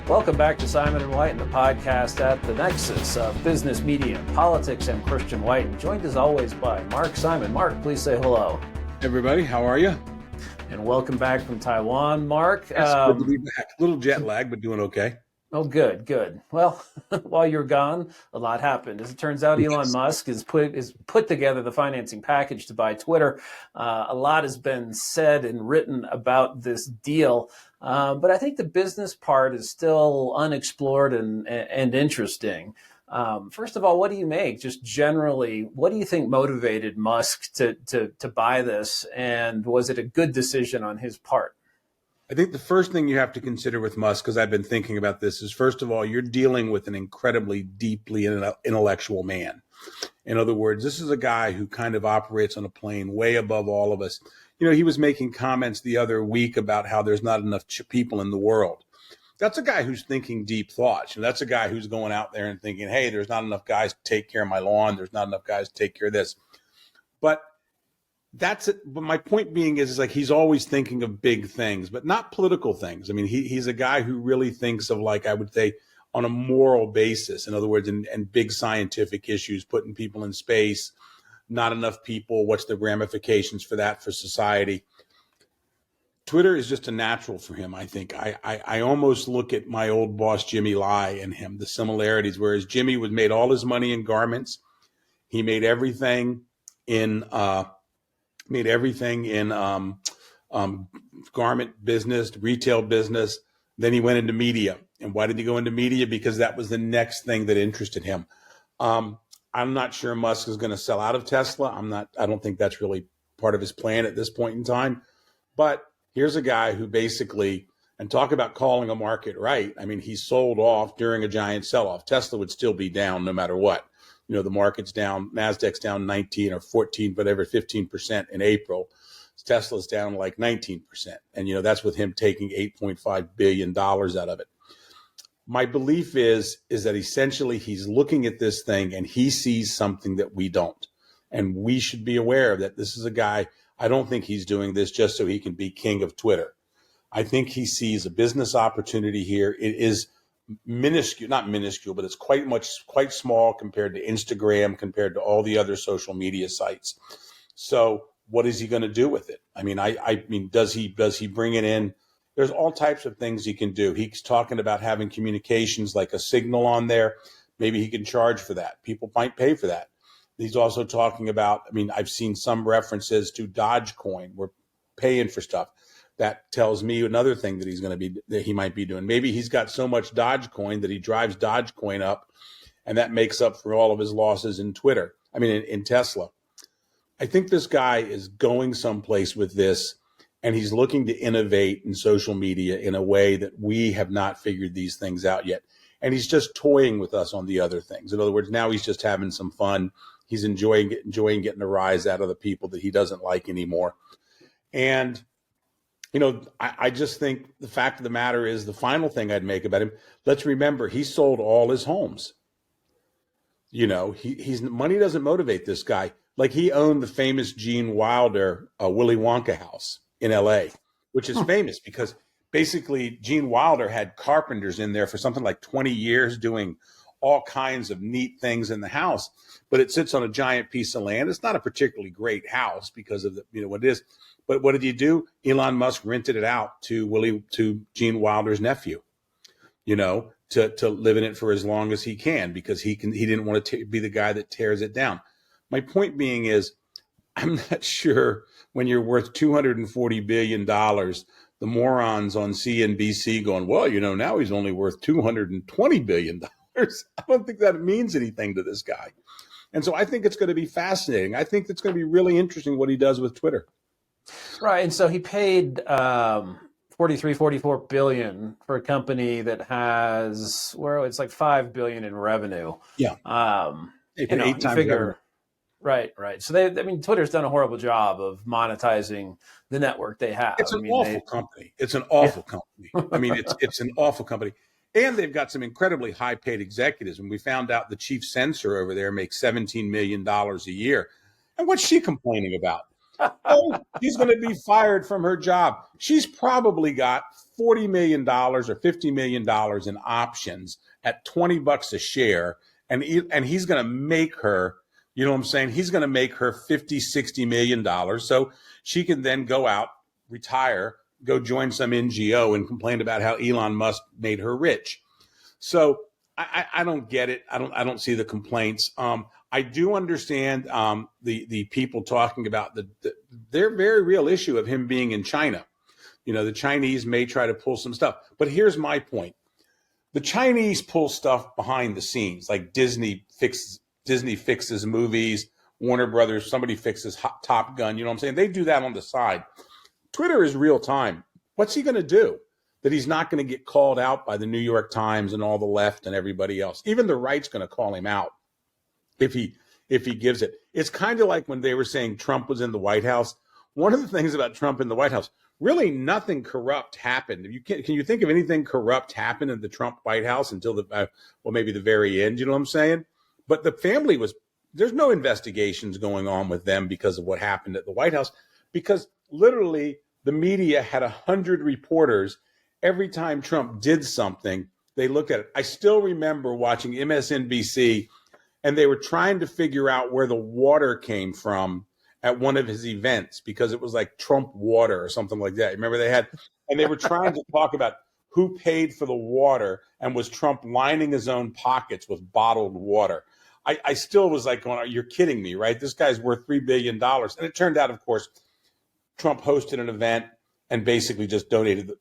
Welcome back to Simon and White and the podcast at the nexus of business, media, politics, and Christian White. And joined as always by Mark Simon. Mark, please say hello. Everybody, how are you? And welcome back from Taiwan, Mark. It's good to be back. A little jet lag, but doing okay. Oh, good. Well, while you're gone, a lot happened. As it turns out, Elon Musk has put together the financing package to buy Twitter. A lot has been said and written about this deal, but I think the business part is still unexplored and interesting. First of all, what do you make? Just generally, what do you think motivated Musk to buy this, and was it a good decision on his part? I think the first thing you have to consider with Musk, because I've been thinking about this, is first of all, you're dealing with an incredibly deeply intellectual man. In other words, this is a guy who kind of operates on a plane way above all of us. You know, he was making comments the other week about how there's not enough people in the world. That's a guy who's thinking deep thoughts. You know, that's a guy who's going out there and thinking, hey, there's not enough guys to take care of my lawn. There's not enough guys to take care of this. But that's it. But my point being is like he's always thinking of big things, but not political things. I mean, he's a guy who really thinks of, like, I would say, on a moral basis. In other words, and big scientific issues, putting people in space, not enough people. What's the ramifications for that for society? Twitter is just a natural for him, I think. I almost look at my old boss, Jimmy Lai, and him, the similarities, whereas Jimmy made all his money in garments. He made everything in garment business, retail business. Then he went into media. And why did he go into media? Because that was the next thing that interested him. I'm not sure Musk is going to sell out of Tesla. I don't think that's really part of his plan at this point in time. But here's a guy who basically, and talk about calling a market right. I mean, he sold off during a giant sell-off. Tesla would still be down no matter what. You know, the market's down, NASDAQ's down 19 or 14, whatever, 15% in April. Tesla's down like 19%. And, you know, that's with him taking $8.5 billion out of it. My belief is that essentially he's looking at this thing and he sees something that we don't. And we should be aware that this is a guy, I don't think he's doing this just so he can be king of Twitter. I think he sees a business opportunity here. It is minuscule, not minuscule, but it's quite small compared to Instagram, compared to all the other social media sites. So what is he going to do with it? I mean, does he bring it in? There's all types of things he can do. He's talking about having communications like a Signal on there. Maybe he can charge for that. People might pay for that. He's also talking about, I mean, I've seen some references to Dogecoin. We're paying for stuff. That tells me another thing that he might be doing. Maybe he's got so much Dogecoin that he drives Dogecoin up, and that makes up for all of his losses in in Tesla. I think this guy is going someplace with this, and he's looking to innovate in social media in a way that we have not figured these things out yet. And he's just toying with us on the other things. In other words, now he's just having some fun. He's enjoying getting a rise out of the people that he doesn't like anymore. And you know, I just think the fact of the matter is, the final thing I'd make about him, let's remember, he sold all his homes. You know, he's money doesn't motivate this guy. Like, he owned the famous Gene Wilder Willy Wonka house in L.A., which is famous because basically Gene Wilder had carpenters in there for something like 20 years doing all kinds of neat things in the house. But it sits on a giant piece of land. It's not a particularly great house because of what it is. But what did he do? Elon Musk rented it out to Gene Wilder's nephew, you know, to live in it for as long as he can, because he didn't want to be the guy that tears it down. My point being is, I'm not sure when you're worth $240 billion, the morons on CNBC going, well, you know, now he's only worth $220 billion. I don't think that means anything to this guy. And so I think it's going to be fascinating. I think it's going to be really interesting what he does with Twitter. Right. And so he paid 44 billion for a company that has, it's like 5 billion in revenue. Yeah. They paid 8 times revenue. Right. So Twitter's done a horrible job of monetizing the network they have. It's an awful company. It's an awful company. I mean, it's an awful company. And they've got some incredibly high paid executives. And we found out the chief censor over there makes $17 million a year. And what's she complaining about? Oh, she's going to be fired from her job. She's probably got $40 million or $50 million in options at $20 a share. And he's going to make her, you know what I'm saying? He's going to make her $50, $60 million. So she can then go out, retire, go join some NGO and complain about how Elon Musk made her rich. So I don't get it. I don't see the complaints. I do understand the people talking about their very real issue of him being in China. You know, the Chinese may try to pull some stuff, but here's my point: the Chinese pull stuff behind the scenes, like Disney fixes movies, Warner Brothers, somebody fixes Top Gun. You know what I'm saying? They do that on the side. Twitter is real time. What's he going to do that he's not going to get called out by the New York Times and all the left and everybody else? Even the right's going to call him out if he gives it. It's kind of like when they were saying Trump was in the White House. One of the things about Trump in the White House, really nothing corrupt happened. Can you think of anything corrupt happened in the Trump White House until maybe the very end? You know what I'm saying? But the family there's no investigations going on with them because of what happened at the White House, because literally the media had 100 reporters. Every time Trump did something, they looked at it. I still remember watching MSNBC, and they were trying to figure out where the water came from at one of his events, because it was like Trump water or something like that. Remember and they were trying to talk about who paid for the water, and was Trump lining his own pockets with bottled water. I still was like, going, you're kidding me, right? This guy's worth $3 billion. And it turned out, of course, Trump hosted an event and basically just donated,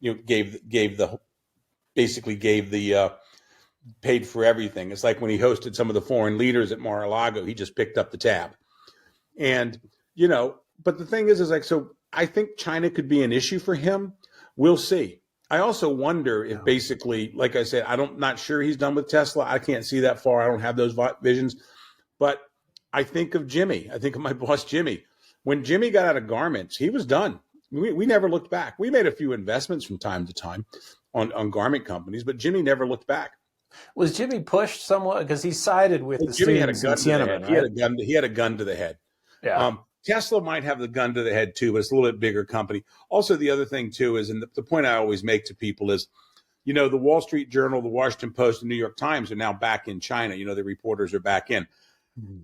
paid for everything. It's like when he hosted some of the foreign leaders at Mar-a-Lago, he just picked up the tab. And, but the thing is like, so I think China could be an issue for him. We'll see. I also wonder if basically, like I said, not sure he's done with Tesla. I can't see that far. I don't have those visions. But I think of Jimmy. I think of my boss, Jimmy. When Jimmy got out of garments, he was done. We never looked back. We made a few investments from time to time on garment companies, but Jimmy never looked back. Was Jimmy pushed somewhat because he sided with the Jimmy had a students gun in to the head. Tiananmen, He had a gun to the head. Yeah. Tesla might have the gun to the head too, but it's a little bit bigger company. Also, the other thing too is, and the point I always make to people is, the Wall Street Journal, the Washington Post, the New York Times are now back in China. The reporters are back in.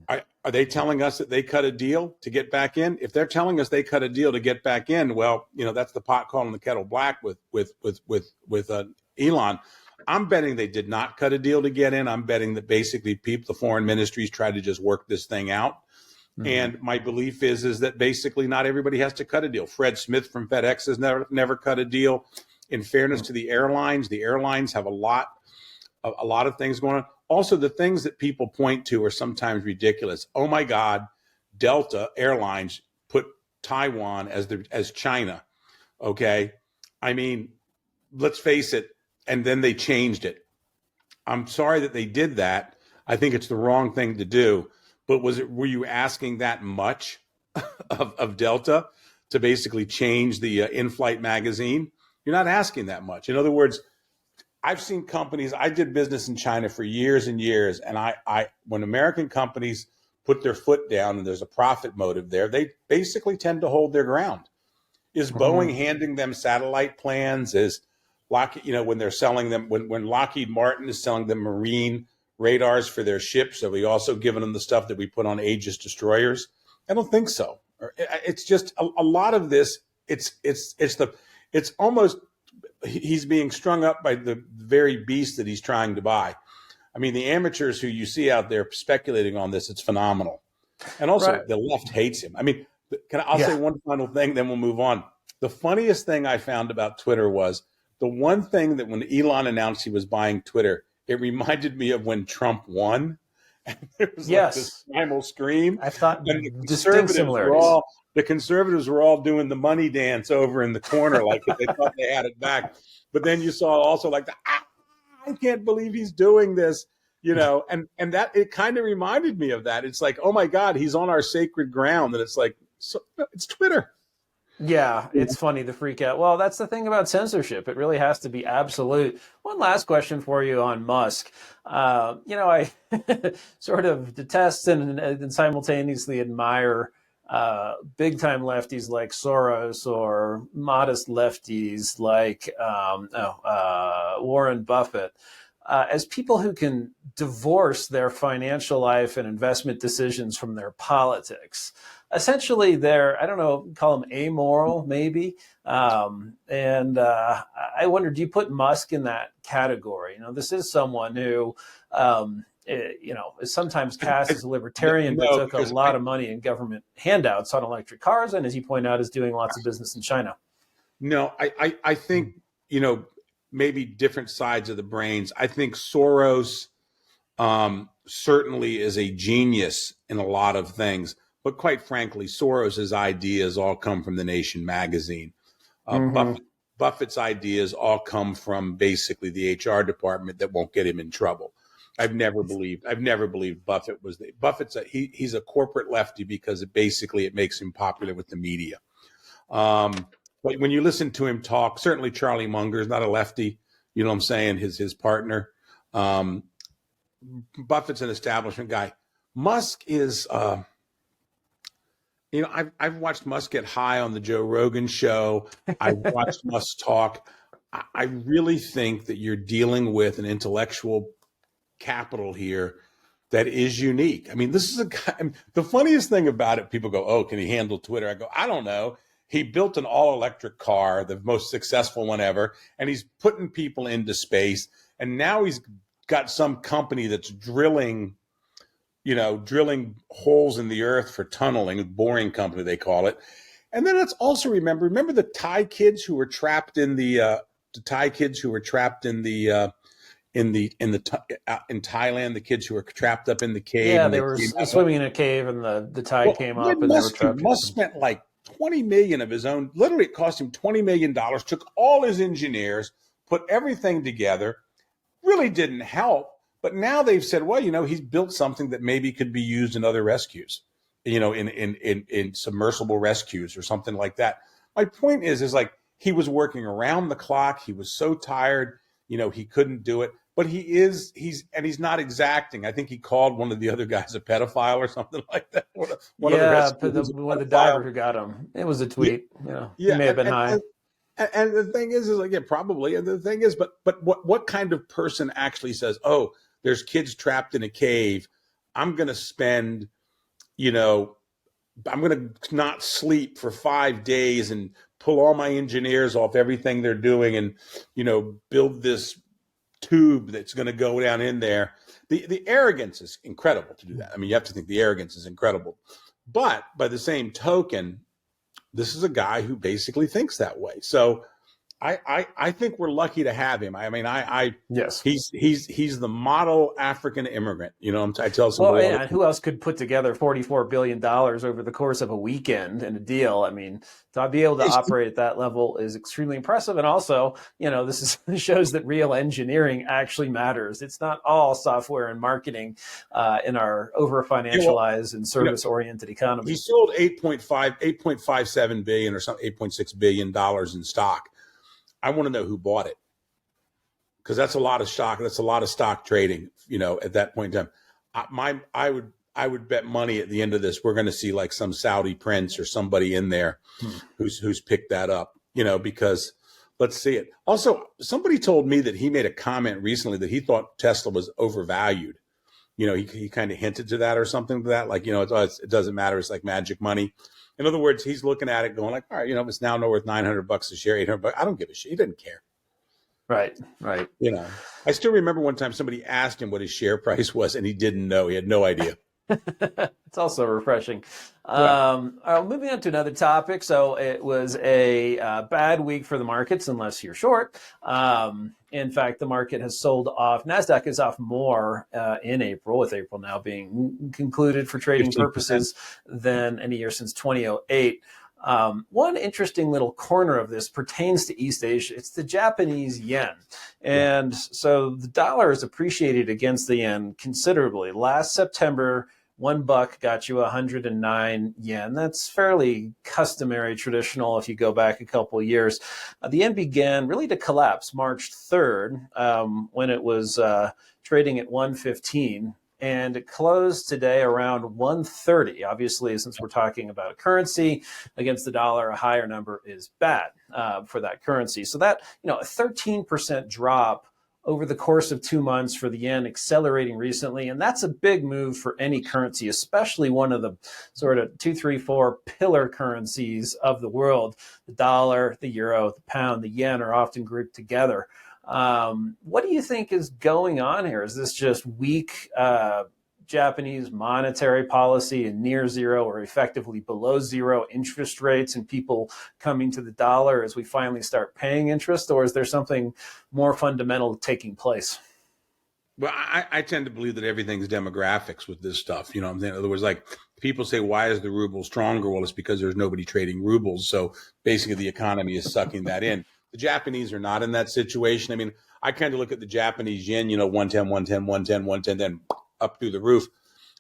Are they telling us that they cut a deal to get back in? If they're telling us they cut a deal to get back in, well, that's the pot calling the kettle black with Elon. I'm betting they did not cut a deal to get in. I'm betting that basically the foreign ministries tried to just work this thing out. Mm-hmm. And my belief is that basically not everybody has to cut a deal. Fred Smith from FedEx has never cut a deal. In fairness to the airlines have a lot of things going on. Also, the things that people point to are sometimes ridiculous. Oh my God, Delta Airlines put Taiwan as China. Okay, I mean, let's face it. And then they changed it. I'm sorry that they did that. I think it's the wrong thing to do. But were you asking that much of Delta to basically change the in-flight magazine? You're not asking that much. In other words, I've seen companies. I did business in China for years and years, and when American companies put their foot down and there's a profit motive there, they basically tend to hold their ground. Is Boeing handing them satellite plans? Is Lockheed, when they're selling them, when Lockheed Martin is selling them marine radars for their ships, are we also giving them the stuff that we put on Aegis destroyers? I don't think so. It's just a lot of this. It's almost he's being strung up by the very beast that he's trying to buy. I mean, the amateurs who you see out there speculating on this, it's phenomenal. And also the left hates him. I mean, I'll say one final thing, then we'll move on. The funniest thing I found about Twitter was the one thing that when Elon announced he was buying Twitter, it reminded me of when Trump won. And there was like this primal scream. I thought and the conservatives were all doing the money dance over in the corner, like they thought they had it back. But then you saw also like I can't believe he's doing this, and that it kind of reminded me of that. It's like, oh my God, he's on our sacred ground. And it's like, it's Twitter. Yeah, it's funny to freak out. Well, that's the thing about censorship. It really has to be absolute. One last question for you on Musk. I sort of detest and simultaneously admire big time lefties like Soros or modest lefties like Warren Buffett as people who can divorce their financial life and investment decisions from their politics. Essentially, they're, I don't know, call them amoral, maybe. And I wonder, do you put Musk in that category? This is someone who, is sometimes cast as a libertarian, but No, took a because lot of money in government handouts on electric cars. And as you point out, is doing lots of business in China. no, I think, maybe different sides of the brains. I think Soros certainly is a genius in a lot of things, but quite frankly, Soros's ideas all come from the Nation magazine. Mm-hmm. Buffett's ideas all come from basically the HR department that won't get him in trouble. I've never believed Buffett was Buffett's he's a corporate lefty because it makes him popular with the media. But when you listen to him talk, certainly Charlie Munger is not a lefty. You know what I'm saying? His partner. Buffett's an establishment guy. Musk is, I've watched Musk get high on the Joe Rogan show. I've watched Musk talk. I really think that you're dealing with an intellectual capital here that is unique. I mean, this is a guy. The funniest thing about it, people go, "Oh, can he handle Twitter?" I go, "I don't know." He built an all-electric car, the most successful one ever, and he's putting people into space. And now he's got some company that's drilling holes in the earth for tunneling, a boring company they call it. And then let's also remember the Thai kids who were trapped in in Thailand, the kids who were trapped up in the cave. Yeah, And they were swimming in a cave, and the tide came up, and they were trapped. Musk spent like 20 million of his own. Literally, it cost him $20 million. Took all his engineers, put everything together. Really didn't help. But now they've said, well, he's built something that maybe could be used in other rescues, in submersible rescues or something like that. My point is like he was working around the clock. He was so tired, he couldn't do it. But he's not exacting. I think he called one of the other guys a pedophile or something like that. One of the rescuers one of the diver who got him. It was a tweet. He may have been high. And the thing is like, yeah, probably. And the thing is, but what kind of person actually says, oh, there's kids trapped in a cave. I'm going to spend, I'm going to not sleep for 5 days and pull all my engineers off everything they're doing and, build this tube that's going to go down in there. The arrogance is incredible to do that. I mean, you have to think the arrogance is incredible. But by the same token, this is a guy who basically thinks that way. So I think we're lucky to have him. I mean, yes, he's the model African immigrant. I tell some. Well, and who else could put together $44 billion over the course of a weekend in a deal? I mean, to be able to operate at that level is extremely impressive. And also, this shows that real engineering actually matters. It's not all software and marketing in our over financialized and service oriented economy. He sold 8.57 billion or something, $8.6 billion in stock. I want to know who bought it, because that's a lot of stock. That's a lot of stock trading. At that point in time, I would bet money at the end of this we're going to see like some Saudi prince or somebody in there who's picked that up. Because let's see it. Also, somebody told me that he made a comment recently that he thought Tesla was overvalued. He kind of hinted to that or something to that. Like, it doesn't matter. It's like magic money. In other words, he's looking at it going like, all right, it's now worth $900 a share, $800. I don't give a shit. He didn't care. Right. I still remember one time somebody asked him what his share price was, and he didn't know. He had no idea. It's also refreshing. All right, moving on to another topic. So it was a bad week for the markets, unless you're short. In fact, the market has sold off. NASDAQ is off more in April, with April now being concluded for trading 15%. purposes than any year since 2008. One interesting little corner of this pertains to East Asia. It's the Japanese yen. And so the dollar is appreciated against the yen considerably. Last September, $1 got you 109 yen. That's fairly customary, traditional if you go back a couple of years. The yen began really to collapse March 3rd when it was trading at 115. and it closed today around 130. Obviously, since we're talking about a currency against the dollar, a higher number is bad for that currency. So that, a 13% drop over the course of 2 months for the yen, accelerating recently. And that's a big move for any currency, especially one of the sort of 2, 3, 4 pillar currencies of the world. The dollar, the euro, the pound, the yen are often grouped together. What do you think is going on here? Is this just weak Japanese monetary policy and near zero or effectively below zero interest rates and people coming to the dollar as we finally start paying interest? Or is there something more fundamental taking place? Well, I tend to believe that everything's demographics with this stuff. You know what I'm saying? In other words, like people say, why is the ruble stronger? Well, it's because there's nobody trading rubles. So basically the economy is sucking that in. The Japanese are not in that situation. I mean, I kind of look at the Japanese yen, 110, 110, 110, 110, then up through the roof.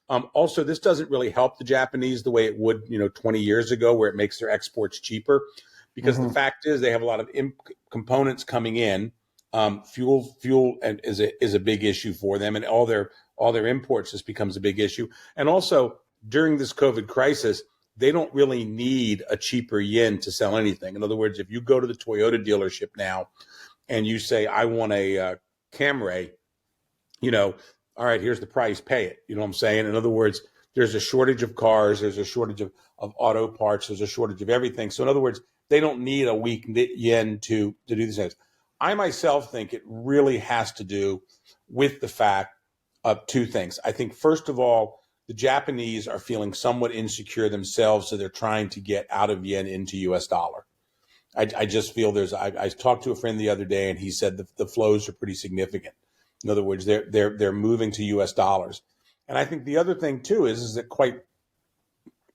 Also, this doesn't really help the Japanese the way it would, 20 years ago, where it makes their exports cheaper, because the fact is they have a lot of components coming in. Fuel and is a big issue for them, and all their imports just becomes a big issue. And also during this COVID crisis, they don't really need a cheaper yen to sell anything. In other words, if you go to the Toyota dealership now and you say, I want a Camry, all right, here's the price, pay it. You know what I'm saying? In other words, there's a shortage of cars, there's a shortage of auto parts, there's a shortage of everything. So in other words, they don't need a weak yen to do these things. I myself think it really has to do with the fact of two things. I think, first of all, the Japanese are feeling somewhat insecure themselves, so they're trying to get out of yen into US dollar. I just feel I talked to a friend the other day, and he said the flows are pretty significant. In other words, they're moving to US dollars. And I think the other thing too is that quite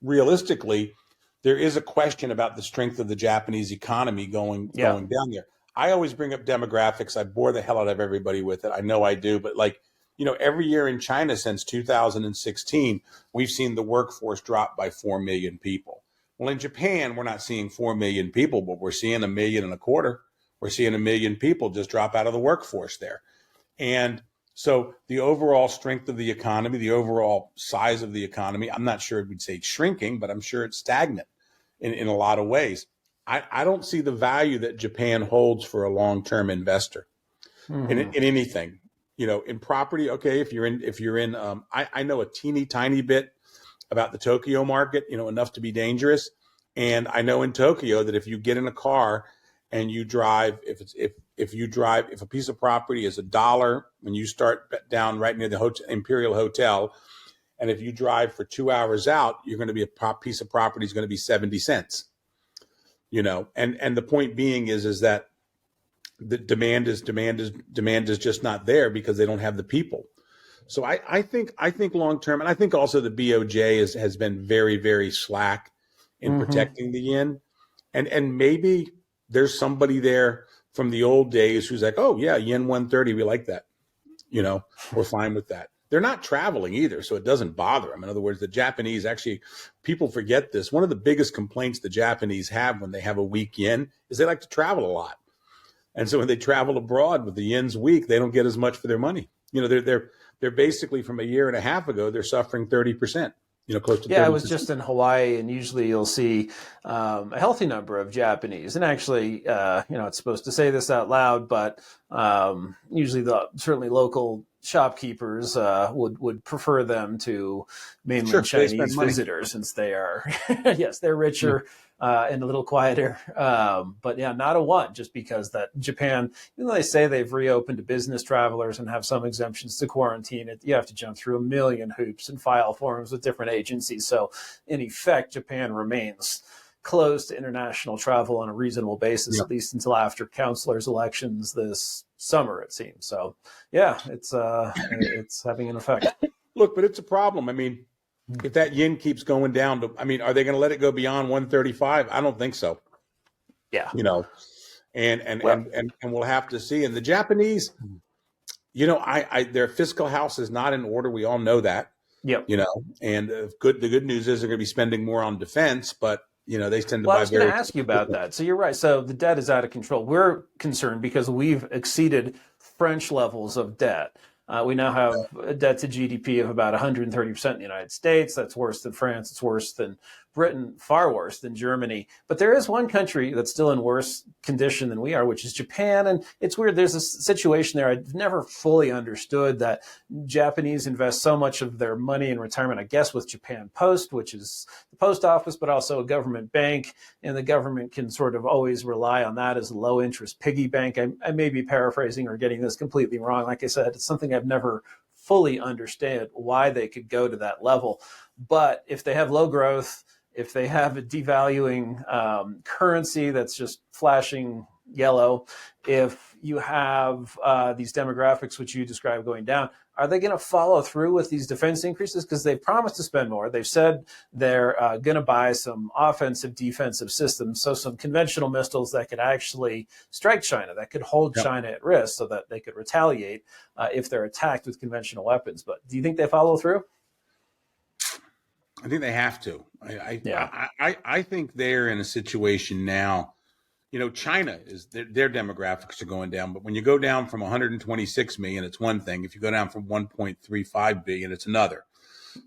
realistically, there is a question about the strength of the Japanese economy going down there. I always bring up demographics. I bore the hell out of everybody with it. I know I do, but every year in China since 2016, we've seen the workforce drop by 4 million people. Well, in Japan, we're not seeing 4 million people, but we're seeing 1.25 million. We're seeing 1 million people just drop out of the workforce there. And so the overall strength of the economy, the overall size of the economy, I'm not sure we'd say it's shrinking, but I'm sure it's stagnant in a lot of ways. I don't see the value that Japan holds for a long-term investor in anything, in property. Okay, if you're in, I know a teeny tiny bit about the Tokyo market, enough to be dangerous. And I know in Tokyo that if you get in a car and you drive, if a piece of property is $1 when you start down right near the Imperial Hotel, and if you drive for 2 hours out, you're going to be a piece of property is going to be 70 cents. And the point being is that the demand is just not there because they don't have the people. So I think long term, and I think also the BOJ has been very, very slack in protecting the yen, and maybe there's somebody there from the old days who's like, oh yeah, yen 130, we like that, we're fine with that. They're not traveling either, so it doesn't bother them. In other words, the Japanese, actually, people forget this. One of the biggest complaints the Japanese have when they have a weak yen is they like to travel a lot. And so when they travel abroad with the yen's weak, they don't get as much for their money. They're basically, from a year and a half ago, they're suffering 30%. Close to 30%. Yeah, I was just in Hawaii, and usually you'll see a healthy number of Japanese. And actually, it's supposed to say this out loud, but usually certainly local shopkeepers would prefer them to mainland Chinese visitors, since they are, yes, they're richer and a little quieter. But yeah, not a one, just because that Japan, even though they say they've reopened to business travelers and have some exemptions to quarantine, you have to jump through a million hoops and file forms with different agencies. So in effect, Japan remains closed to international travel on a reasonable basis, at least until after councilors' elections this summer, it seems. So yeah, it's having an effect. Look, but it's a problem. I mean, if that yen keeps going down are they going to let it go beyond 135? I don't think so. Yeah. And we'll have to see. And the Japanese, their fiscal house is not in order. We all know that. Yep. And the good news is they're going to be spending more on defense, but they tend to buy. I was going to ask you about that. So you're right. So the debt is out of control. We're concerned because we've exceeded French levels of debt. We now have a debt to GDP of about 130% in the United States. That's worse than France. It's worse than Britain, far worse than Germany. But there is one country that's still in worse condition than we are, which is Japan. And it's weird. There's a situation there. I've never fully understood that Japanese invest so much of their money in retirement, I guess, with Japan Post, which is the post office, but also a government bank. And the government can sort of always rely on that as a low interest piggy bank. I may be paraphrasing or getting this completely wrong. Like I said, it's something I've never fully understand why they could go to that level. But if they have low growth, if they have a devaluing currency that's just flashing yellow, if you have these demographics which you described going down, are they going to follow through with these defense increases? Because they've promised to spend more. They've said they're going to buy some offensive, defensive systems, so some conventional missiles that could actually strike China, that could hold China at risk so that they could retaliate if they're attacked with conventional weapons. But do you think they follow through? I think they have to. I think they're in a situation now. China is their demographics are going down, but when you go down from 126 million, it's one thing. If you go down from 1.35 billion, it's another.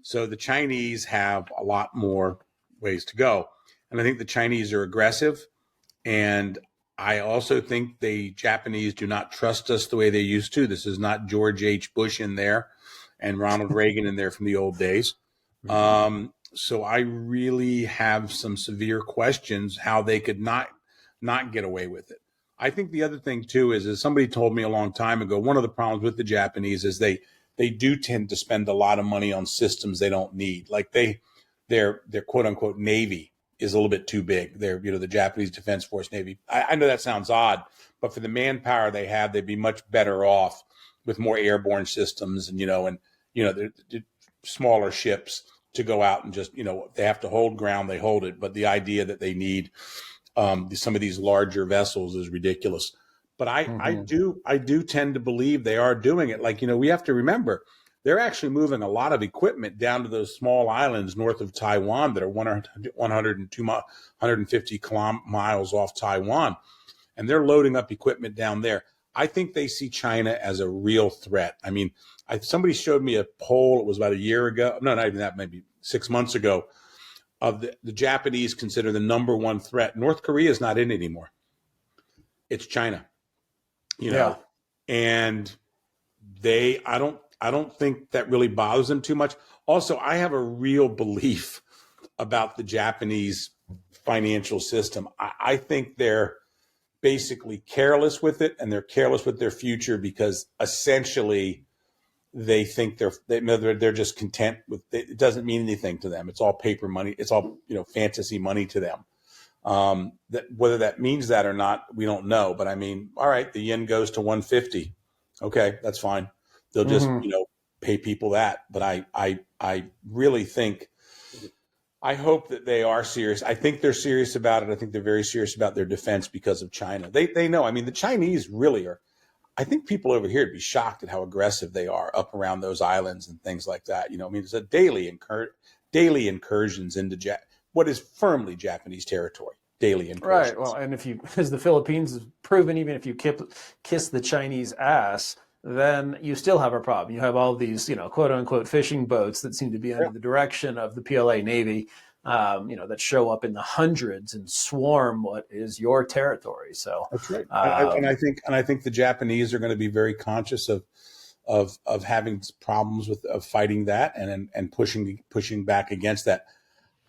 So the Chinese have a lot more ways to go, and I think the Chinese are aggressive. And I also think the Japanese do not trust us the way they used to. This is not George H. Bush in there and Ronald Reagan in there from the old days. So I really have some severe questions how they could not get away with it. I think the other thing too is, as somebody told me a long time ago, one of the problems with the Japanese is they do tend to spend a lot of money on systems they don't need. Like their quote unquote Navy is a little bit too big. The Japanese Defense Force Navy. I know that sounds odd, but for the manpower they have, they'd be much better off with more airborne systems and they're smaller ships to go out and just, they have to hold ground, they hold it. But the idea that they need some of these larger vessels is ridiculous. But I do tend to believe they are doing it. Like, we have to remember, they're actually moving a lot of equipment down to those small islands north of Taiwan that are 150 miles off Taiwan. And they're loading up equipment down there. I think they see China as a real threat. I mean, somebody showed me a poll, it was about a year ago. No, not even that, maybe 6 months ago, of the Japanese consider the number one threat. North Korea is not in it anymore. It's China, and I don't think that really bothers them too much. Also, I have a real belief about the Japanese financial system. I think they're basically careless with it, and they're careless with their future because essentially they think they're just content with it. It doesn't mean anything to them. It's all paper money. It's all fantasy money to them. That whether that means that or not, we don't know. But I mean, all right, the yen goes to 150. Okay, that's fine. They'll just pay people that. But I really think. I hope that they are serious. I think they're serious about it. I think they're very serious about their defense because of China. They know. I mean, the Chinese really are. I think people over here would be shocked at how aggressive they are up around those islands and things like that. I mean, it's a daily incursions into what is firmly Japanese territory. Daily incursions. Right. Well, and as the Philippines has proven, even if you kiss the Chinese ass, then you still have a problem. You have all these, quote unquote fishing boats that seem to be under the direction of the PLA Navy, that show up in the hundreds and swarm what is your territory. So that's right. And I think the Japanese are going to be very conscious of having problems of fighting that and pushing back against that.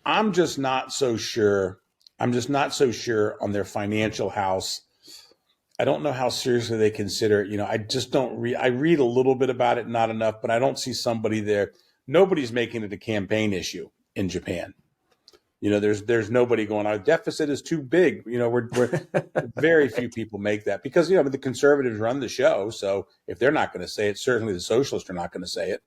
I'm just not so sure on their financial house. I don't know how seriously they consider it. I just don't read. I read a little bit about it, not enough, but I don't see somebody there. Nobody's making it a campaign issue in Japan. There's nobody going, our deficit is too big. We're very few people make that because, the conservatives run the show. So if they're not going to say it, certainly the socialists are not going to say it.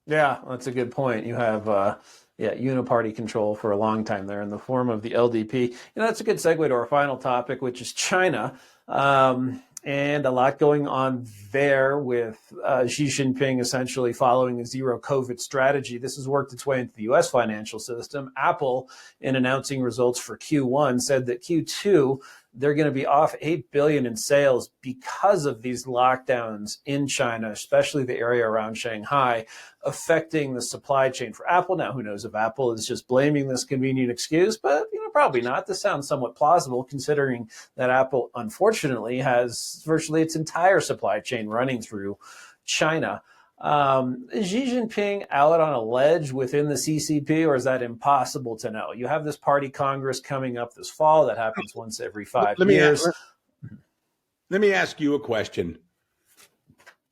Yeah, that's a good point. You have, uniparty control for a long time there in the form of the LDP. That's a good segue to our final topic, which is China. And a lot going on there with Xi Jinping essentially following a zero COVID strategy. This has worked its way into the U.S. financial system. Apple, in announcing results for Q1, said that Q2 they're going to be off 8 billion in sales because of these lockdowns in China, especially the area around Shanghai, affecting the supply chain for Apple. Now, who knows if Apple is just blaming this convenient excuse, but probably not. This sounds somewhat plausible considering that Apple, unfortunately, has virtually its entire supply chain running through China. Is Xi Jinping out on a ledge within the CCP, or is that impossible to know? You have this party congress coming up this fall that happens once every 5 years. Let me ask you a question.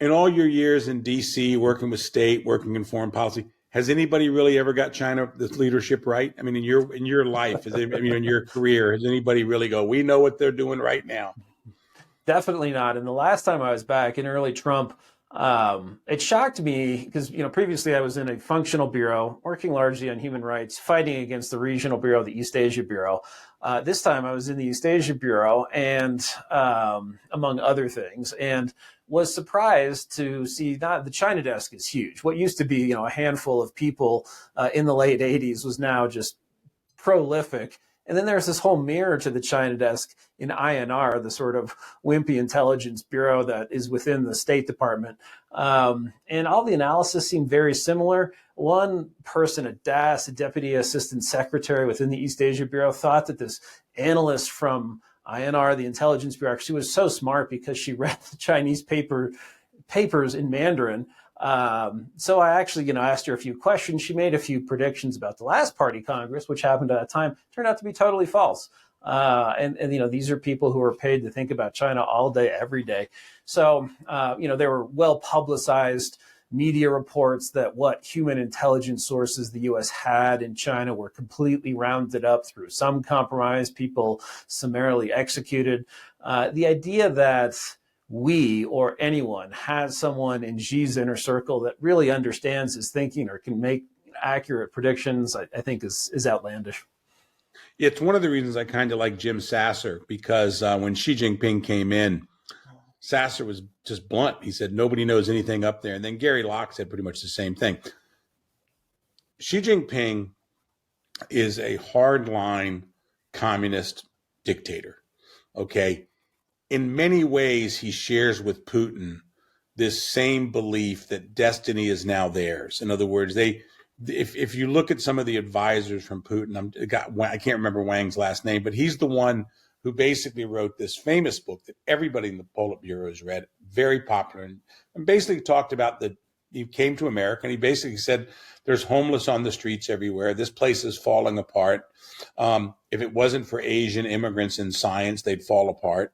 In all your years in D.C., working with state, working in foreign policy, has anybody really ever got China the leadership right? I mean, in your life, in your career, has anybody really go, we know what they're doing right now? Definitely not. And the last time I was back in early Trump, it shocked me because previously I was in a functional bureau working largely on human rights, fighting against the regional bureau, the East Asia Bureau. This time I was in the East Asia Bureau, and among other things, and was surprised to see not the China desk is huge. What used to be a handful of people in the late 80s was now just prolific. And then there's this whole mirror to the China desk in INR, the sort of wimpy intelligence bureau that is within the State Department. And all the analysis seemed very similar. One person at DAS, a deputy assistant secretary within the East Asia Bureau, thought that this analyst from INR, the intelligence bureau, she was so smart because she read the Chinese papers in Mandarin. So I actually, asked her a few questions. She made a few predictions about the last party Congress, which happened at that time, turned out to be totally false. And these are people who are paid to think about China all day, every day. So, there were well publicized media reports that what human intelligence sources the U.S. had in China were completely rounded up through some compromise, people summarily executed. The idea that we or anyone has someone in Xi's inner circle that really understands his thinking or can make accurate predictions, I think is outlandish. It's one of the reasons I kind of like Jim Sasser, because when Xi Jinping came in, Sasser was just blunt. He said, nobody knows anything up there. And then Gary Locke said pretty much the same thing. Xi Jinping is a hardline communist dictator. Okay. In many ways, he shares with Putin this same belief that destiny is now theirs. In other words, if you look at some of the advisors from Putin, I can't remember Wang's last name, but he's the one who basically wrote this famous book that everybody in the Politburo has read, very popular, and basically talked about he came to America and he basically said, there's homeless on the streets everywhere. This place is falling apart. If it wasn't for Asian immigrants in science, they'd fall apart.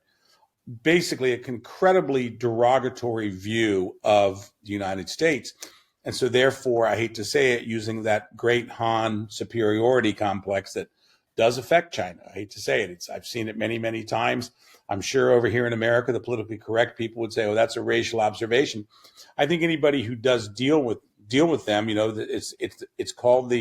Basically, an incredibly derogatory view of the United States. And so therefore, I hate to say it, using that great Han superiority complex that does affect China. I hate to say it. I've seen it many, many times. I'm sure over here in America, the politically correct people would say, oh, that's a racial observation. I think anybody who does deal with them, it's called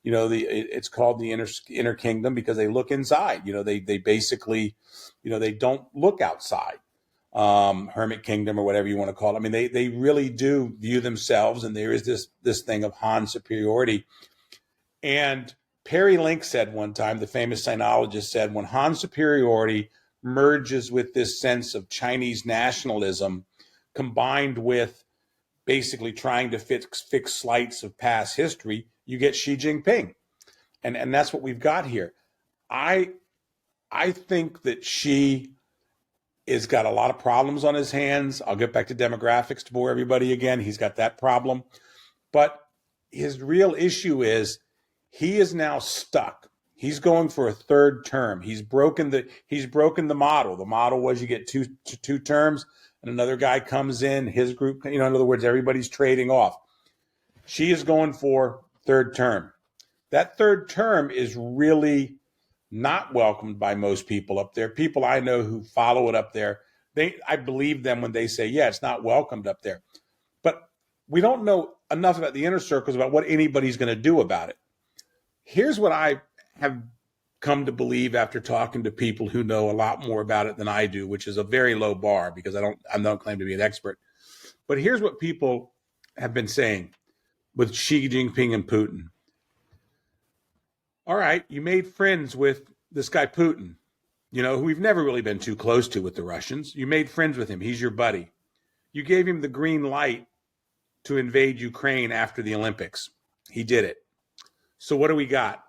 it's called the inner kingdom because they look inside. They basically, they don't look outside. Hermit kingdom or whatever you want to call it. I mean, they really do view themselves, and there is this thing of Han superiority. And Perry Link said one time, the famous sinologist said, when Han superiority merges with this sense of Chinese nationalism, combined with basically trying to fix slights of past history, you get Xi Jinping. And that's what we've got here. I think that Xi has got a lot of problems on his hands. I'll get back to demographics to bore everybody again. He's got that problem. But his real issue is he is now stuck. He's going for a third term. He's broken the model. The model was you get two terms and another guy comes in, his group, in other words, everybody's trading off. She is going for third term. That third term is really not welcomed by most people up there. People I know who follow it up there, I believe them when they say, yeah, it's not welcomed up there. But we don't know enough about the inner circles about what anybody's going to do about it. Here's what I have come to believe after talking to people who know a lot more about it than I do, which is a very low bar because I don't claim to be an expert. But here's what people have been saying with Xi Jinping and Putin. All right, you made friends with this guy Putin. who we've never really been too close to with the Russians. You made friends with him. He's your buddy. You gave him the green light to invade Ukraine after the Olympics. He did it. So what do we got?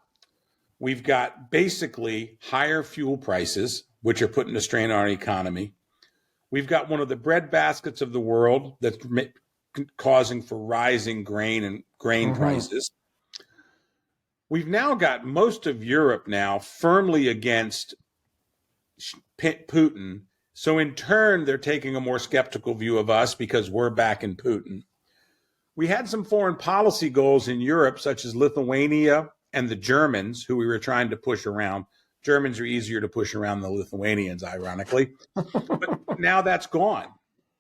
We've got basically higher fuel prices, which are putting a strain on our economy. We've got one of the bread baskets of the world that's causing for rising grain and grain prices. We've now got most of Europe now firmly against Putin. So in turn, they're taking a more skeptical view of us because we're backing Putin. We had some foreign policy goals in Europe, such as Lithuania and the Germans, who we were trying to push around. Germans are easier to push around than the Lithuanians, ironically. But now that's gone.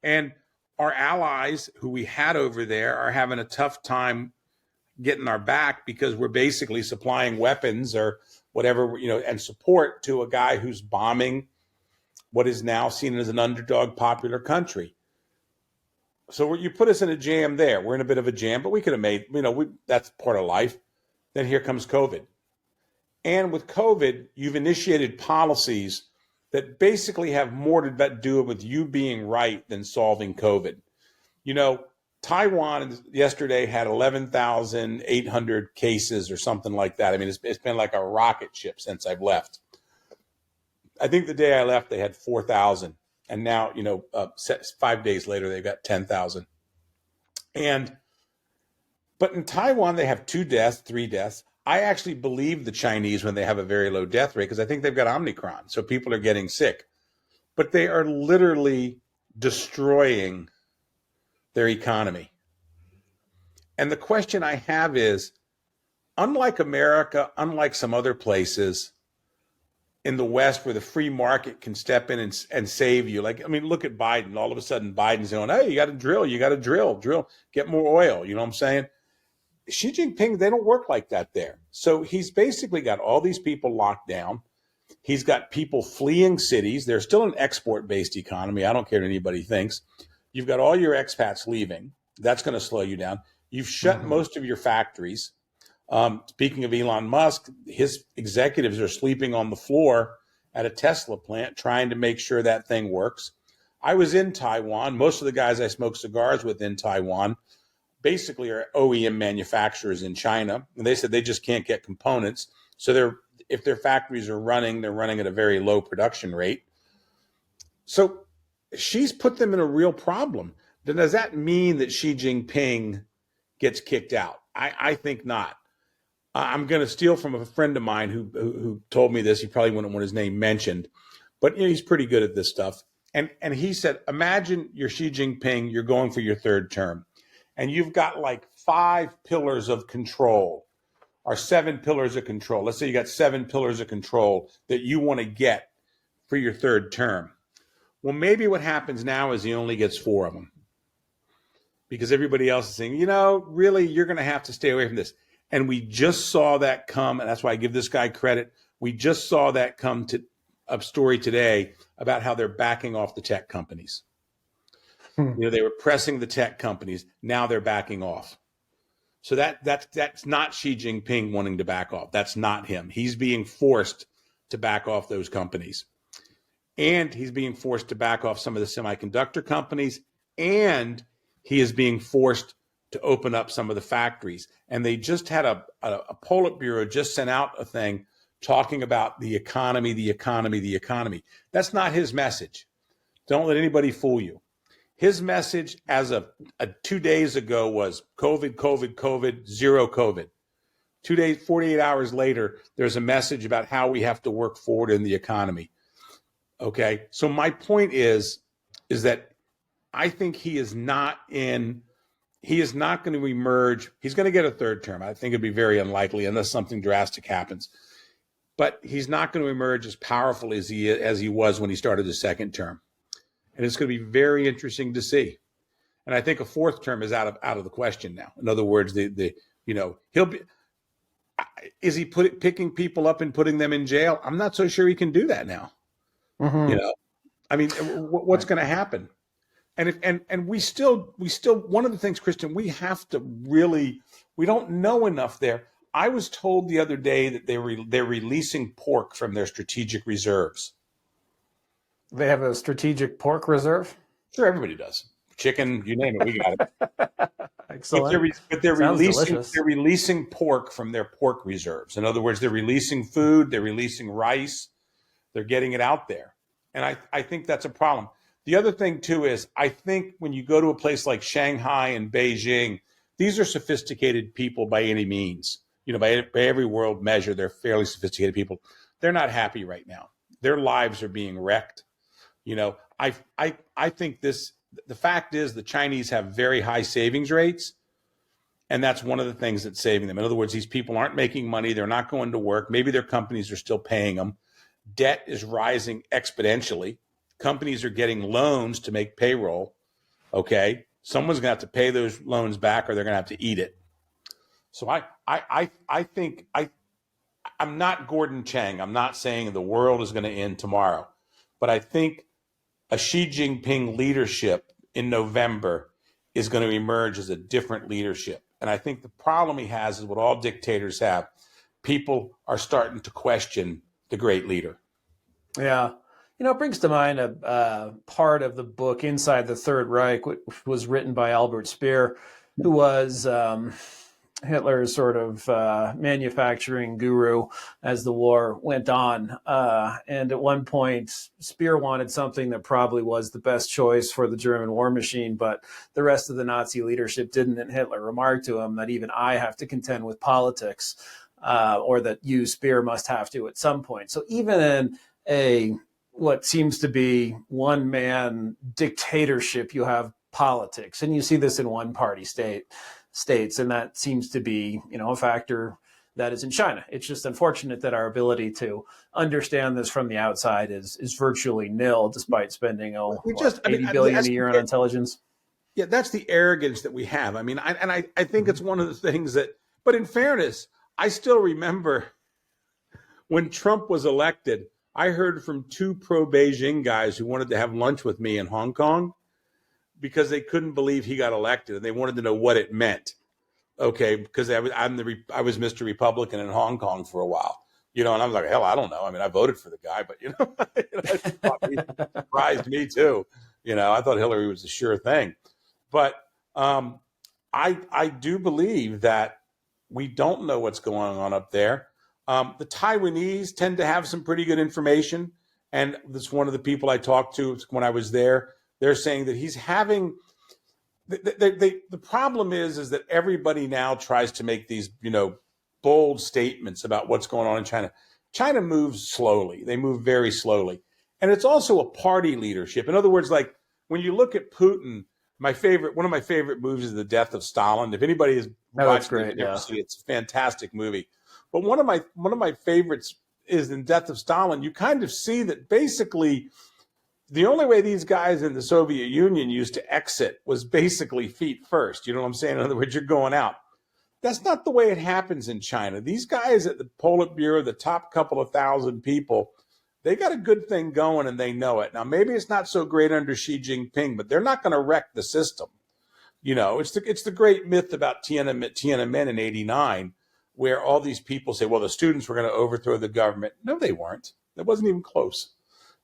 And our allies who we had over there are having a tough time getting our back because we're basically supplying weapons or whatever, and support to a guy who's bombing what is now seen as an underdog popular country. So you put us in a jam there. We're in a bit of a jam, but we could have made, that's part of life. Then here comes COVID. And with COVID, you've initiated policies that basically have more to do with you being right than solving COVID. Taiwan yesterday had 11,800 cases or something like that. I mean, it's been like a rocket ship since I've left. I think the day I left, they had 4,000. And now, 5 days later, they've got 10,000. But in Taiwan, they have 2 deaths, 3 deaths. I actually believe the Chinese when they have a very low death rate because I think they've got Omicron. So people are getting sick. But they are literally destroying their economy. And the question I have is, unlike America, unlike some other places in the West where the free market can step in and save you. Look at Biden. All of a sudden, Biden's going, hey, you got to drill, get more oil. You know what I'm saying? Xi Jinping, they don't work like that there. So he's basically got all these people locked down. He's got people fleeing cities. They're still an export-based economy. I don't care what anybody thinks. You've got all your expats leaving. That's going to slow you down. You've shut most of your factories. Speaking of Elon Musk, his executives are sleeping on the floor at a Tesla plant trying to make sure that thing works. I was in Taiwan. Most of the guys I smoke cigars with in Taiwan basically are OEM manufacturers in China. And they said they just can't get components. So if their factories are running, they're running at a very low production rate. So she's put them in a real problem. Then does that mean that Xi Jinping gets kicked out? I think not. I'm going to steal from a friend of mine who told me this. He probably wouldn't want his name mentioned, but he's pretty good at this stuff. And he said, imagine you're Xi Jinping, you're going for your 3rd term, and you've got like 5 pillars of control or 7 pillars of control. Let's say you got 7 pillars of control that you want to get for your 3rd term. Well, maybe what happens now is he only gets 4 of them because everybody else is saying, really, you're going to have to stay away from this. And we just saw that come, and that's why I give this guy credit. We just saw that come to a story today about how they're backing off the tech companies. They were pressing the tech companies. Now they're backing off. So that's not Xi Jinping wanting to back off. That's not him. He's being forced to back off those companies. And he's being forced to back off some of the semiconductor companies. And he is being forced to open up some of the factories. And they just had a Politburo just sent out a thing talking about the economy, the economy, the economy. That's not his message. Don't let anybody fool you. His message as of 2 days ago was COVID, COVID, COVID, zero COVID. 2 days, 48 hours later, there's a message about how we have to work forward in the economy. Okay. So my point is that I think he is not going to emerge. He's going to get a 3rd term. I think it'd be very unlikely unless something drastic happens. But he's not going to emerge as powerful as he was when he started his 2nd term. And it's going to be very interesting to see. And I think a 4th term is out of the question now. In other words, he'll be. Is he picking people up and putting them in jail? I'm not so sure he can do that now. What's going to happen? And we still one of the things, Christian, we have to we don't know enough there. I was told the other day that they're releasing pork from their strategic reserves. They have a strategic pork reserve. Sure, everybody does. Chicken, you name it, we got it. But Excellent. they're Sounds releasing delicious. pork from their pork reserves. In other words, they're releasing food, they're releasing rice, they're getting it out there. And I think that's a problem. The other thing too is I think when you go to a place like Shanghai and Beijing, these are sophisticated people by any means. By every world measure, they're fairly sophisticated people. They're not happy right now. Their lives are being wrecked. I think the fact is the Chinese have very high savings rates, and that's one of the things that's saving them. In other words, these people aren't making money. They're not going to work. Maybe their companies are still paying them. Debt is rising exponentially. Companies are getting loans to make payroll. Okay. Someone's going to have to pay those loans back or they're going to have to eat it. So I think I'm not Gordon Chang. I'm not saying the world is going to end tomorrow, but I think a Xi Jinping leadership in November is going to emerge as a different leadership. And I think the problem he has is what all dictators have. People are starting to question the great leader. Yeah. It brings to mind a part of the book Inside the Third Reich, which was written by Albert Speer, who was Hitler's sort of manufacturing guru as the war went on. And at one point, Speer wanted something that probably was the best choice for the German war machine, but the rest of the Nazi leadership didn't. And Hitler remarked to him that even I have to contend with politics, or that you, Speer, must have to at some point. So even in what seems to be one man dictatorship, you have politics, and you see this in one party states, and that seems to be a factor that is in China. It's just unfortunate that our ability to understand this from the outside is virtually nil, despite spending 80 billion a year on intelligence. Yeah, that's the arrogance that we have. I mean, I think it's one of the things that. But in fairness, I still remember when Trump was elected. I heard from two pro-Beijing guys who wanted to have lunch with me in Hong Kong because they couldn't believe he got elected and they wanted to know what it meant. Okay, because I was Mr. Republican in Hong Kong for a while, and I was like, hell, I don't know. I mean, I voted for the guy, but it surprised me too. I thought Hillary was a sure thing, but I do believe that we don't know what's going on up there. The Taiwanese tend to have some pretty good information. And that's one of the people I talked to when I was there. They're saying that he's having the problem is that everybody now tries to make these, bold statements about what's going on in China. China moves slowly. They move very slowly. And it's also a party leadership. In other words, like when you look at Putin, one of my favorite movies is The Death of Stalin. If anybody has watched it, it's a fantastic movie. But one of my favorites is in Death of Stalin. You kind of see that basically the only way these guys in the Soviet Union used to exit was basically feet first. You know what I'm saying? In other words, you're going out. That's not the way it happens in China. These guys at the Politburo, the top couple of thousand people, they got a good thing going and they know it. Now, maybe it's not so great under Xi Jinping, but they're not going to wreck the system. It's the great myth about Tiananmen in '89, where all these people say, well, the students were going to overthrow the government. No, they weren't. It wasn't even close.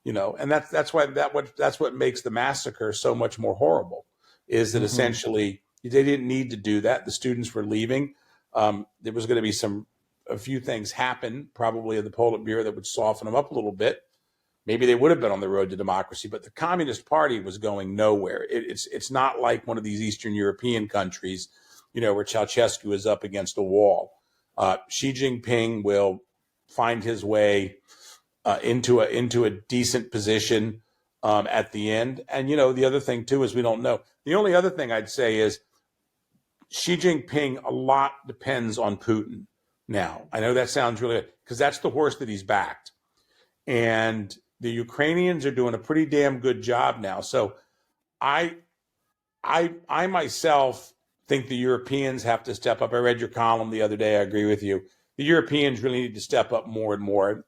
And that's what makes the massacre so much more horrible, is that essentially they didn't need to do that. The students were leaving. There was going to be a few things happen probably in the Politburo that would soften them up a little bit. Maybe they would have been on the road to democracy, but the Communist Party was going nowhere. It's not like one of these Eastern European countries, where Ceausescu is up against a wall. Xi Jinping will find his way into a decent position at the end. And, the other thing, too, is we don't know. The only other thing I'd say is Xi Jinping, a lot depends on Putin now. I know that sounds really good because that's the horse that he's backed. And the Ukrainians are doing a pretty damn good job now. So I myself think the Europeans have to step up. I read your column the other day. I agree with you. The Europeans really need to step up more and more.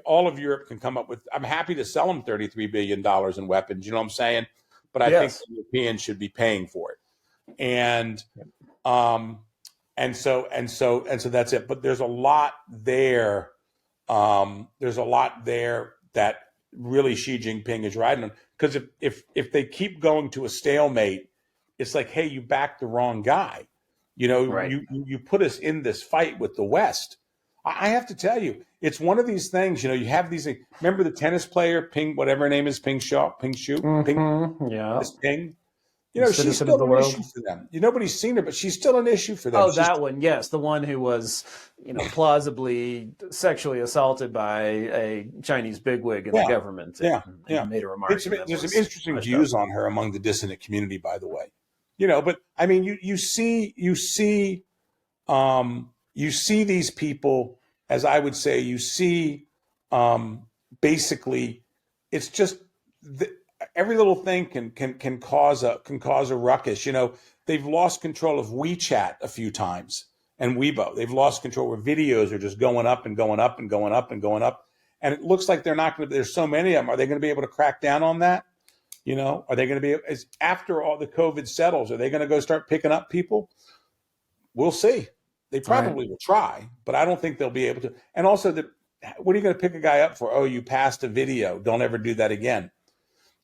All of Europe can come up with, I'm happy to sell them $33 billion in weapons. You know what I'm saying? But I think the Europeans should be paying for it. And so that's it. But there's a lot there. There's a lot there that really Xi Jinping is riding on. Because if they keep going to a stalemate, it's like, hey, you backed the wrong guy. You know, Right. you put us in this fight with the West. I have to tell you, it's one of these things. You know, you have these. Remember the tennis player, Ping, whatever her name is, Ping Shaw, Ping Shu, Ping, Yeah. Miss Ping. You The know, she's citizen of still the an issue world. for them. Nobody's seen her, but she's still an issue for them. Oh, She's that one. Yes, the one who was, plausibly sexually assaulted by a Chinese bigwig in the yeah, government, yeah, and yeah. made a remark, and that There's some was interesting hushed up. views on her among the dissident community, by the way. You know, but I mean, you see these people, as I would say, you see, basically, it's just the, every little thing can cause a ruckus. You know, they've lost control of WeChat a few times and Weibo. They've lost control where videos are just going up and going up and going up and going up, and it looks like they're not going to. There's so many of them. Are they going to be able to crack down on that? You know, are they going to be after all the COVID settles? Are they going to go start picking up people? We'll see. They Right. probably will try, but I don't think they'll be able to. And also, what are you going to pick a guy up for? Oh, you passed a video. Don't ever do that again.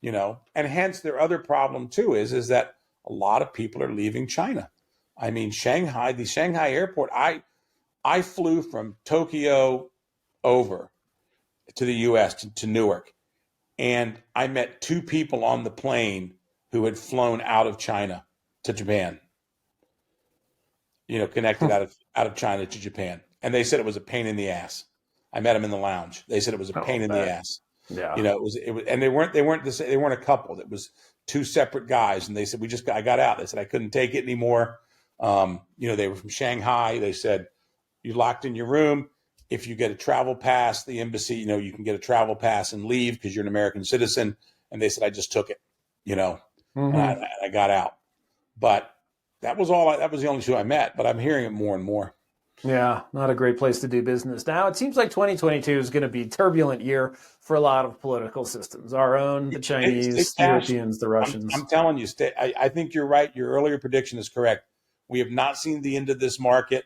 You know, and hence their other problem too is that a lot of people are leaving China. I mean, Shanghai, the Shanghai airport. I flew from Tokyo over to the U.S. to Newark, and I met two people on the plane who had flown out of China to Japan. You know, connected out of China to Japan, and they said it was a pain in the ass. I met them in the lounge. They said it was a Oh, pain in the that. ass. You Yeah. know, it was, and they weren't a couple. It was two separate guys, and they said I got out. They said I couldn't take it anymore. You know, they were from Shanghai. They said you locked in your room. If you get a travel pass, the embassy, you know, you can get a travel pass and leave because you're an American citizen. And they said I just took it, you know, and Hmm. I got out. But that was all. That was the only two I met. But I'm hearing it more and more. Yeah, not a great place to do business. Now, it seems like 2022 is going to be a turbulent year for a lot of political systems. Our own, the Stay Chinese, the cash. Europeans, the I'm Russians. telling you, I think you're right. Your earlier prediction is correct. We have not seen the end of this market.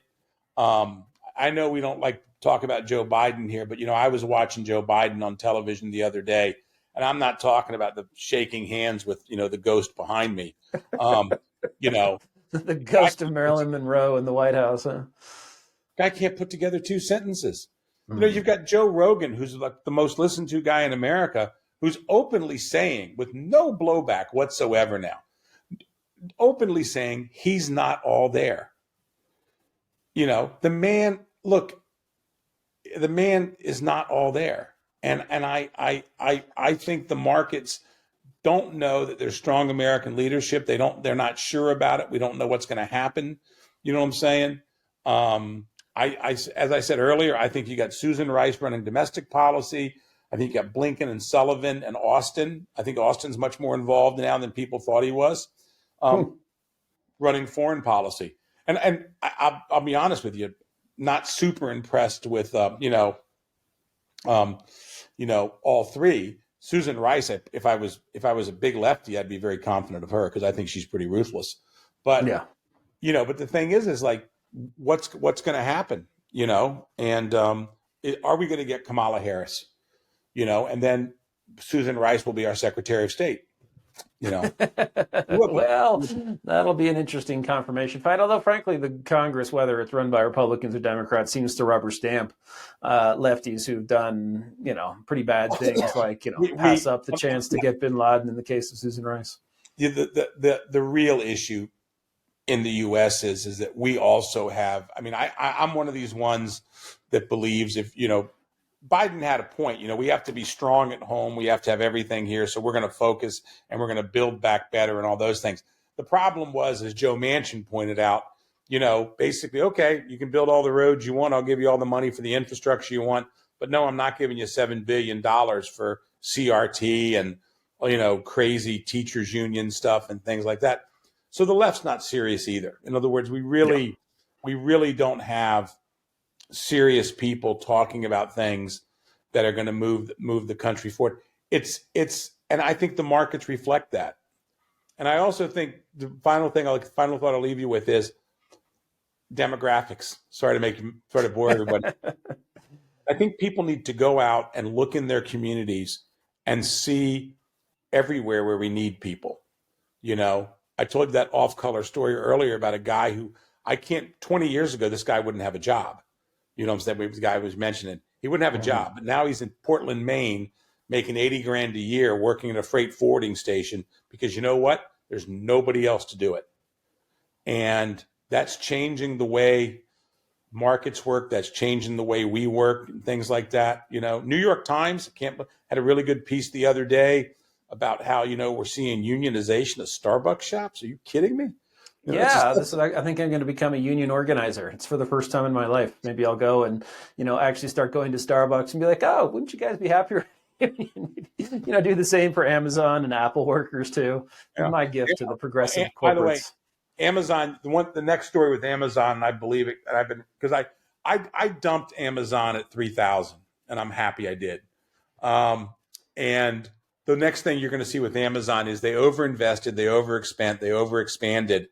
Um, I know we don't like to talk about Joe Biden here, but you know, I was watching Joe Biden on television the other day, and I'm not talking about the shaking hands with the ghost behind me. Um, you know, The guy ghost of Marilyn Monroe in the White House. Huh? guy can't put together two sentences. You know, Mm. you've got Joe Rogan, who's like the most listened to guy in America, who's openly saying, with no blowback whatsoever now, openly saying he's not all there. You know, the man is not all there. And I think the markets don't know that there's strong American leadership. They're not sure about it. We don't know what's going to happen. You know what I'm saying? As I said earlier, I think you got Susan Rice running domestic policy. I think you got Blinken and Sullivan and Austin. I think Austin's much more involved now than people thought he was, Hmm. running foreign policy. And I'll be honest with you, not super impressed with um, all three. Susan Rice, if I was a big lefty, I'd be very confident of her because I think she's pretty ruthless. But Yeah. but the thing is like, what's going to happen? And are we going to get Kamala Harris? And then Susan Rice will be our Secretary of State. You know, she will be. Well, that'll be an interesting confirmation fight. Although, frankly, the Congress, whether it's run by Republicans or Democrats, seems to rubber stamp lefties who've done, pretty bad things, like, pass We up the chance to get Bin Laden in the case of Susan Rice. the real issue in the U.S. is that we also have. I mean, I'm one of these ones that believes if Biden had a point. We have to be strong at home. We have to have everything here. So we're going to focus and we're going to build back better and all those things. The problem was, as Joe Manchin pointed out, basically, okay, you can build all the roads you want. I'll give you all the money for the infrastructure you want. But no, I'm not giving you $7 billion for CRT and, crazy teachers union stuff and things like that. So the left's not serious either. In other words, Yeah. we really don't have serious people talking about things that are going to move the country forward. And I think the markets reflect that. And I also think the final thought I'll leave you with is demographics. Sorry to bore everybody. I think people need to go out and look in their communities and see everywhere where we need people. I told you that off-color story earlier about a guy who 20 years ago, this guy wouldn't have a job. You know what I'm saying? The guy was mentioning, he wouldn't have a job, but now he's in Portland, Maine, making 80 grand a year, working at a freight forwarding station, because you know what? There's nobody else to do it. And that's changing the way markets work. That's changing the way we work and things like that. New York Times had a really good piece the other day about how, we're seeing unionization of Starbucks shops. Are you kidding me? I think I'm going to become a union organizer. It's for the first time in my life. Maybe I'll go and, actually start going to Starbucks and be like, oh, wouldn't you guys be happier? Do the same for Amazon and Apple workers too. Yeah. My gift to the progressive corporates. By the way, Amazon, the next story with Amazon, and I believe it, and because I dumped Amazon at 3,000, and I'm happy I did. And the next thing you're going to see with Amazon is they overinvested, they overexpanded,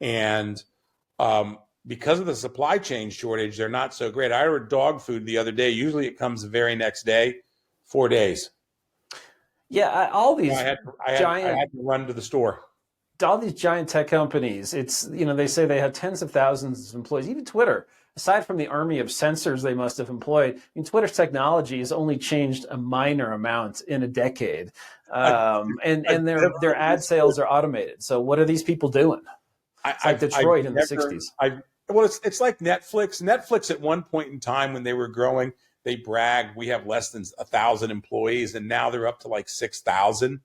and because of the supply chain shortage, they're not so great. I ordered dog food the other day. Usually it comes the very next day, 4 days. Yeah, all these I had to run to the store. All these giant tech companies, it's, they say they have tens of thousands of employees. Even Twitter, aside from the army of sensors they must have employed, Twitter's technology has only changed a minor amount in a decade. And their ad sales are automated. So what are these people doing? It's like Detroit in the 60s. It's like Netflix. Netflix at one point in time when they were growing, they bragged, we have less than 1,000 employees, and now they're up to like 6,000.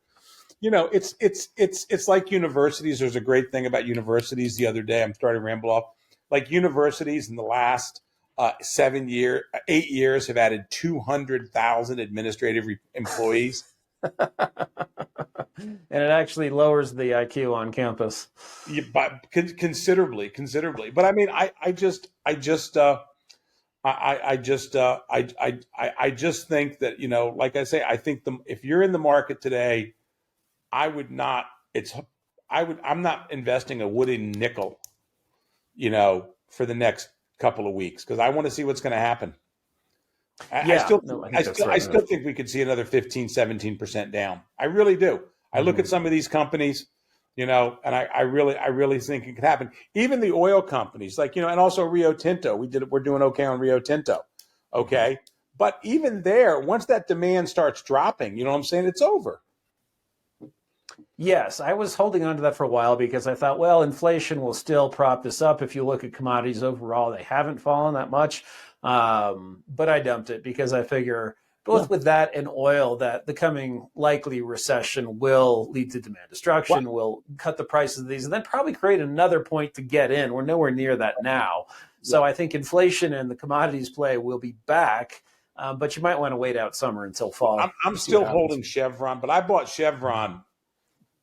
It's like universities. There's a great thing about universities the other day. I'm starting to ramble off. Like universities in the last 8 years have added 200,000 administrative employees. And it actually lowers the IQ on campus. Yeah, but considerably. But I mean, I just think that, like I say, I think if you're in the market today, I'm not investing a wooden nickel, for the next couple of weeks, because I want to see what's going to happen. I still think we could see another 15, 17% down. I really do. I look at some of these companies, and I really think it could happen. Even the oil companies, and also Rio Tinto. We're doing okay on Rio Tinto. Okay. But even there, once that demand starts dropping, it's over. Yes, I was holding on to that for a while because I thought, well, inflation will still prop this up. If you look at commodities overall, they haven't fallen that much. But I dumped it because I figure both with that and oil that the coming likely recession will lead to demand destruction, will cut the prices of these, and then probably create another point to get in. We're nowhere near that now. So I think inflation and the commodities play will be back. But you might want to wait out summer until fall. I'm still holding Chevron, but I bought Chevron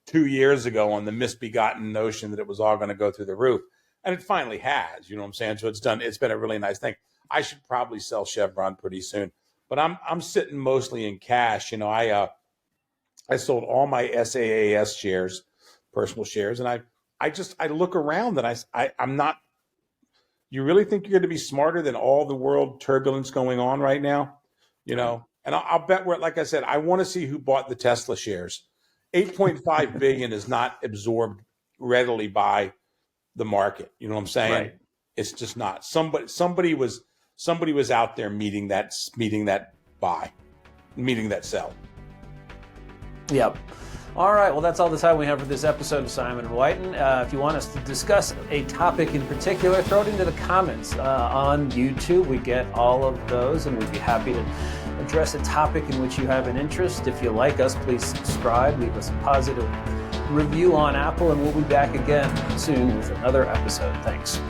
2 years ago on the misbegotten notion that it was all going to go through the roof. And it finally has, you know what I'm saying? So it's done. It's been a really nice thing. I should probably sell Chevron pretty soon, but I'm sitting mostly in cash. I sold all my SAAS shares, personal shares. And I look around and I'm not, you really think you're going to be smarter than all the world turbulence going on right now? And I'll bet like I said, I want to see who bought the Tesla shares. 8.5 billion is not absorbed readily by the market. You know what I'm saying? Right. It's just not. Somebody was out there meeting that sell. Yep. All right. Well, that's all the time we have for this episode of Simon and Whiten. If you want us to discuss a topic in particular, throw it into the comments on YouTube. We get all of those, and we'd be happy to address a topic in which you have an interest. If you like us, please subscribe, leave us a positive review on Apple, and we'll be back again soon with another episode. Thanks.